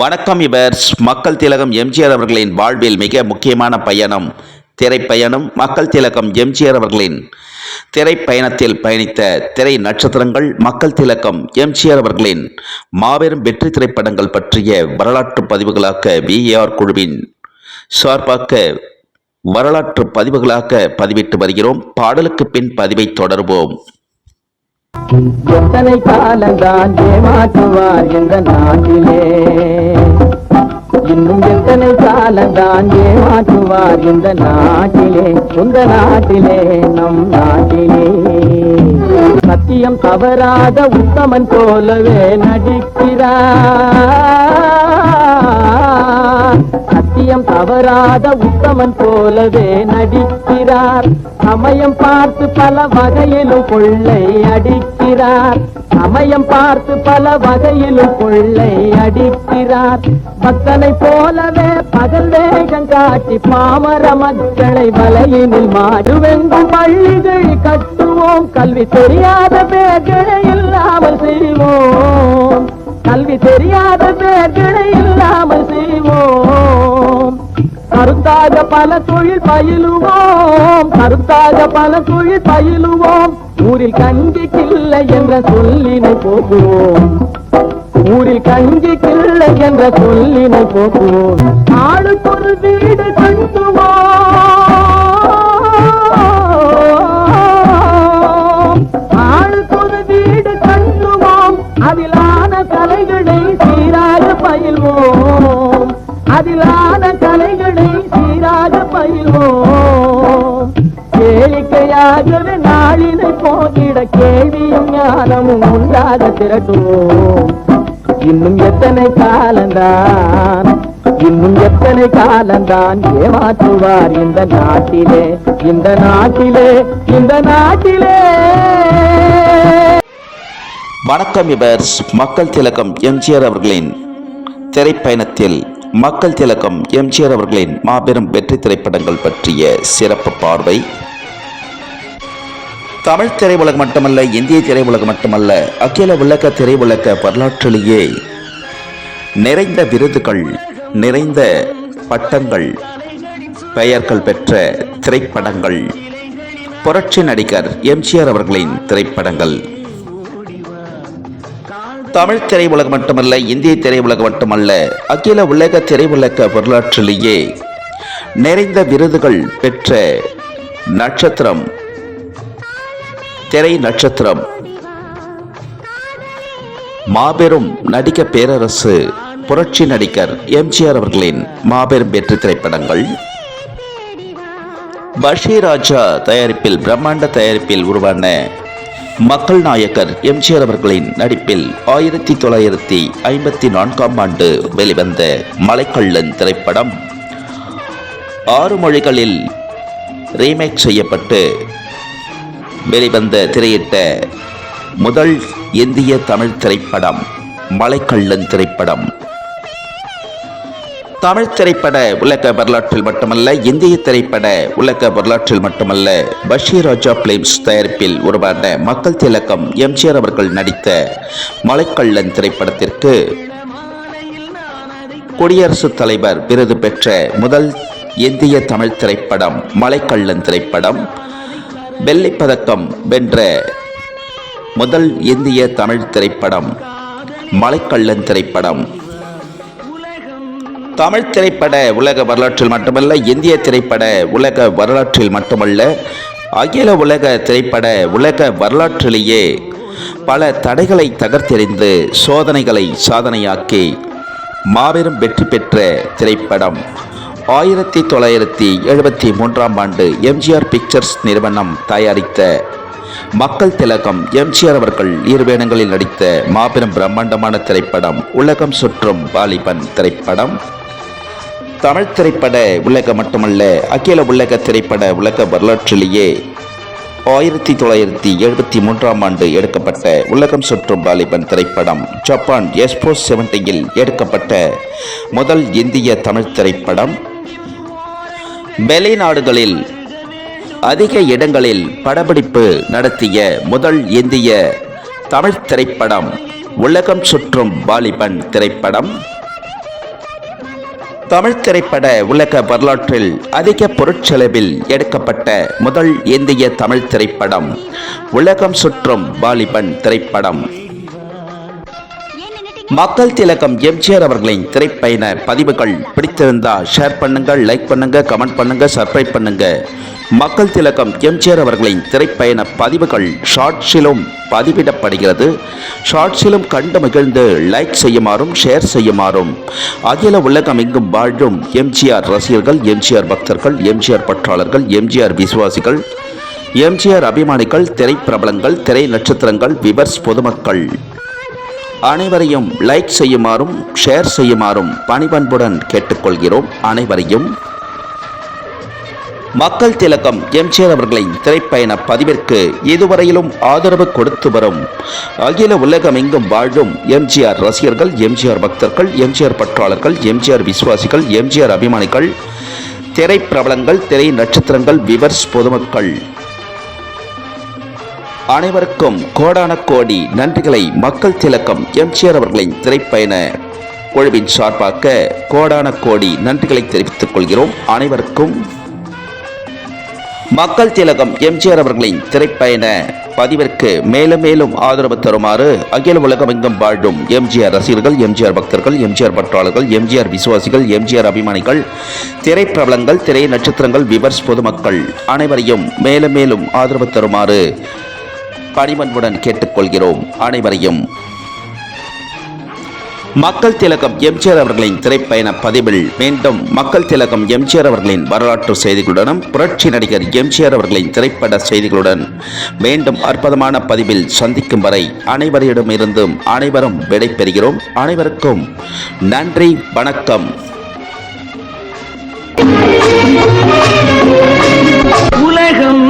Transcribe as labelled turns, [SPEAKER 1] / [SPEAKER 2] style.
[SPEAKER 1] வணக்கம் இவர்ஸ். மக்கள் திலகம் எம்ஜிஆர் அவர்களின் வாழ்வில் மிக முக்கியமான பயணம் திரைப்பயணம். மக்கள் திலகம் எம்ஜிஆர் அவர்களின் திரைப்பயணத்தில் பயணித்த திரை நட்சத்திரங்கள், மக்கள் திலகம் எம்ஜிஆர் அவர்களின் மாபெரும் வெற்றி திரைப்படங்கள் பற்றிய வரலாற்று பதிவுகளாக விஏஆர் குழுவின் சார்பாக வரலாற்று பதிவுகளாக பதிவிட்டு வருகிறோம். பாடலுக்கு பின் பதிவை தொடர்வோம்.
[SPEAKER 2] எத்தனை காலந்தான் ஏமாற்றுவார் இந்த நாட்டிலே, இன்னும் எத்தனை காலந்தான் ஏமாற்றுவார் இந்த நாட்டிலே, இந்த நாட்டிலே நம் நாட்டிலே. சத்தியம் தவறாத உத்தமன் போலவே நடிக்கிறார், சத்தியம் தவறாத உத்தமன் போலவே நடிக்கிறார். சமயம் பார்த்து பல வகையிலும் கொள்ளை அடிக்கிறார், சமயம் பார்த்து பல வகையிலும் கொள்ளை அடிக்கிறார். பக்தனை போலவே பகல் வேகம் காட்டி பாமர மக்களை வலையினில் மாடுவெங்கும் பள்ளிகள் கட்டுவோம், கல்வி தெரியாத பேர்களை இல்லாமல் செய்வோம், கல்வி தெரியாத பேர்களை இல்லாமல் செய்வோம். கருத்தாக பல தொழில் பயிலுவோம், கருத்தாக பல தொழில் பயிலுவோம். ஊரில் கஞ்சி கிள்ளை என்ற சொல்லினை போக்குவோம், ஊரில் கஞ்சி கிள்ளை என்ற சொல்லினை போக்குவோம். ஆளுக்கொரு வீடு கட்டுவோம், ஆளுக்கொரு வீடு கட்டுவோம். அதிலான கலைகளை சீராக பயில்வோம், அதிலான கலைகளை சீராக பயில்வோம். கேளிக்கையாகவே நாளினை போகிட கேள்வியும் ஞானமும் உண்டாக திரட்டுவோம். இன்னும் எத்தனை காலந்தான், இன்னும் எத்தனை காலந்தான் ஏமாற்றுவார் இந்த நாட்டிலே, இந்த நாட்டிலே, இந்த நாட்டிலே.
[SPEAKER 1] வணக்கம் இவர்ஸ். மக்கள் திலகம் எம்ஜிஆர் அவர்களின் திரைப்பயணத்தில் மக்கள் திலகம் எம்ஜிஆர் அவர்களின் மாபெரும் வெற்றி திரைப்படங்கள் பற்றிய சிறப்பு பார்வை. தமிழ் திரையுலகம் மட்டுமல்ல, இந்திய திரையுலகம் மட்டுமல்ல, அகில உலக திரையுலக வரலாற்றிலேயே நிறைந்த விருதுகள், நிறைந்த பட்டங்கள், பெயர்கள் பெற்ற திரைப்படங்கள் புரட்சி நடிகர் எம்ஜிஆர் அவர்களின் திரைப்படங்கள். தமிழ் திரையுலகம் மட்டுமல்ல, இந்திய திரையுலகம் மட்டுமல்ல, அகில உலக திரையுலக வரலாற்றிலேயே நிறைந்த விருதுகள் பெற்ற நட்சத்திரம், திரை நட்சத்திரம், மாபெரும் நடிக பேரரசு புரட்சி நடிகர் எம்ஜிஆர் அவர்களின் மாபெரும் வெற்றி திரைப்படங்கள். பஷீர் ராஜா தயாரிப்பில், பிரம்மாண்ட தயாரிப்பில் உருவான மக்கள் நாயகர் எம்ஜிஆர் அவர்களின் நடிப்பில் 1954ஆம் ஆண்டு வெளிவந்த மலைக்கள்ளன் திரைப்படம் 6 மொழிகளில் ரீமேக் செய்யப்பட்டு வெளிவந்த திரையிட்ட முதல் இந்திய தமிழ் திரைப்படம் மலைக்கள்ளன் திரைப்படம். தமிழ் திரைப்பட உலக வரலாற்றில் மட்டுமல்ல, இந்திய திரைப்பட உலக வரலாற்றில் மட்டுமல்ல, பஷீர் ராஜா பிலிம்ஸ் தயாரிப்பில் உருவான மக்கள் திலகம் எம்ஜிஆர் அவர்கள் நடித்த மலைக்கள்ளன் திரைப்படத்திற்கு குடியரசுத் தலைவர் விருது பெற்ற முதல் இந்திய தமிழ் திரைப்படம் மலைக்கள்ளன் திரைப்படம். வெள்ளிப்பதக்கம் வென்ற முதல் இந்திய தமிழ் திரைப்படம் மலைக்கள்ளன் திரைப்படம். தமிழ் திரைப்பட உலக வரலாற்றில் மட்டுமல்ல, இந்திய திரைப்பட உலக வரலாற்றில் மட்டுமல்ல, அகில உலக திரைப்பட உலக வரலாற்றிலேயே பல தடைகளை தகர்த்தெறிந்து சோதனைகளை சாதனையாக்கி மாபெரும் வெற்றி பெற்ற திரைப்படம் 1973ஆம் ஆண்டு எம்ஜிஆர் பிக்சர்ஸ் நிறுவனம் தயாரித்த மக்கள் திலகம் எம்ஜிஆர் அவர்கள் இருவேடங்களில் நடித்த மாபெரும் பிரம்மாண்டமான திரைப்படம் உலகம் சுற்றும் வாலிபன் திரைப்படம். தமிழ் திரைப்பட உலக மட்டுமல்ல, அகில உலக திரைப்பட உலக வரலாற்றிலேயே 1973ஆம் ஆண்டு எடுக்கப்பட்ட உலகம் சுற்றும் வாலிபன் திரைப்படம் ஜப்பான் எக்ஸ்போ 70இல் எடுக்கப்பட்ட முதல் இந்திய தமிழ் திரைப்படம். வெளிநாடுகளில் அதிக இடங்களில் படப்பிடிப்பு நடத்திய முதல் இந்திய தமிழ் திரைப்படம் உலகம் சுற்றும் வாலிபன் திரைப்படம். தமிழ் திரைப்பட உலக வரலாற்றில் அதிக பொருட்செலவில் எடுக்கப்பட்ட முதல் இந்திய தமிழ் திரைப்படம் உலகம் சுற்றும் வாலிபன் திரைப்படம். மக்கள் திலகம் எம்ஜிஆர் அவர்களின் திரைப்பயண பதிவுகள் பிடித்திருந்தா ஷேர் பண்ணுங்க, லைக் பண்ணுங்க, கமெண்ட் பண்ணுங்க, சப்ஸ்கிரைப் பண்ணுங்க. மக்கள் திலகம் எம்ஜிஆர் அவர்களின் திரைப்பயண பதிவுகள் ஷார்ட்ஸிலும் பதிவிடப்படுகிறது. ஷார்ட்ஸிலும் கண்டு மகிழ்ந்து லைக் செய்யுமாறும் ஷேர் செய்யுமாறும் அகில உலகம் எங்கும் வாழும் எம்ஜிஆர் ரசிகர்கள், எம்ஜிஆர் பக்தர்கள், எம்ஜிஆர் பற்றாளர்கள், எம்ஜிஆர் விசுவாசிகள், எம்ஜிஆர் அபிமானிகள், திரைப்பிரபலங்கள், திரை நட்சத்திரங்கள், விவர்ஸ், பொதுமக்கள் அனைவரையும் லைக் செய்யுமாறும் ஷேர் செய்யுமாறும் பணிபன்புடன் கேட்டுக்கொள்கிறோம். அனைவரையும் மக்கள் திலகம் எம்ஜிஆர் அவர்களின் திரைப்பயண பதிவிற்கு இதுவரையிலும் ஆதரவு கொடுத்து வரும் அகில உலகம் எங்கும் வாழும் எம்ஜிஆர் ரசிகர்கள், எம்ஜிஆர் பக்தர்கள், எம்ஜிஆர் பற்றாளர்கள், எம்ஜிஆர் விசுவாசிகள், எம்ஜிஆர் அபிமானிகள், திரைப்பிரபலங்கள், திரை நட்சத்திரங்கள், விவர்ஸ், பொதுமக்கள் அனைவருக்கும் கோடான கோடி நன்றிகளை மக்கள் திலகம் எம்ஜிஆர் அவர்களின் திரைப்பயண குழுவின் சார்பாக கோடான கோடி நன்றிகளை தெரிவித்துக் கொள்கிறோம். அனைவருக்கும் மக்கள் திலகம் எம்ஜிஆர் அவர்களின் திரைப்பயண பதிவிற்கு மேலும் மேலும் ஆதரவு தருமாறு அகில உலகம் எங்கும் வாழும் எம்ஜிஆர் ரசிகர்கள், எம்ஜிஆர் பக்தர்கள், எம்ஜிஆர் பற்றாளர்கள், எம்ஜிஆர் விசுவாசிகள், எம்ஜிஆர் அபிமானிகள், திரைப்பிரபலங்கள், திரை நட்சத்திரங்கள், விவர்ஸ், பொதுமக்கள் அனைவரையும் மேலும் மேலும் ஆதரவு தருமாறு பணிவன்புடன் கேட்டுக்கொள்கிறோம். அனைவரையும் மக்கள் திலகம் எம்ஜிஆர் அவர்களின் திரைப்பயண பதிவில் மீண்டும் மக்கள் திலகம் எம்ஜிஆர் அவர்களின் வரலாற்று செய்திகளுடனும் புரட்சி நடிகர் எம்ஜிஆர் அவர்களின் திரைப்பட செய்திகளுடன் மீண்டும் அற்புதமான பதிவில் சந்திக்கும் வரை அனைவரிடமிருந்தும் அனைவரும் விடைபெறுகிறோம். அனைவருக்கும் நன்றி, வணக்கம்.
[SPEAKER 2] உலகம்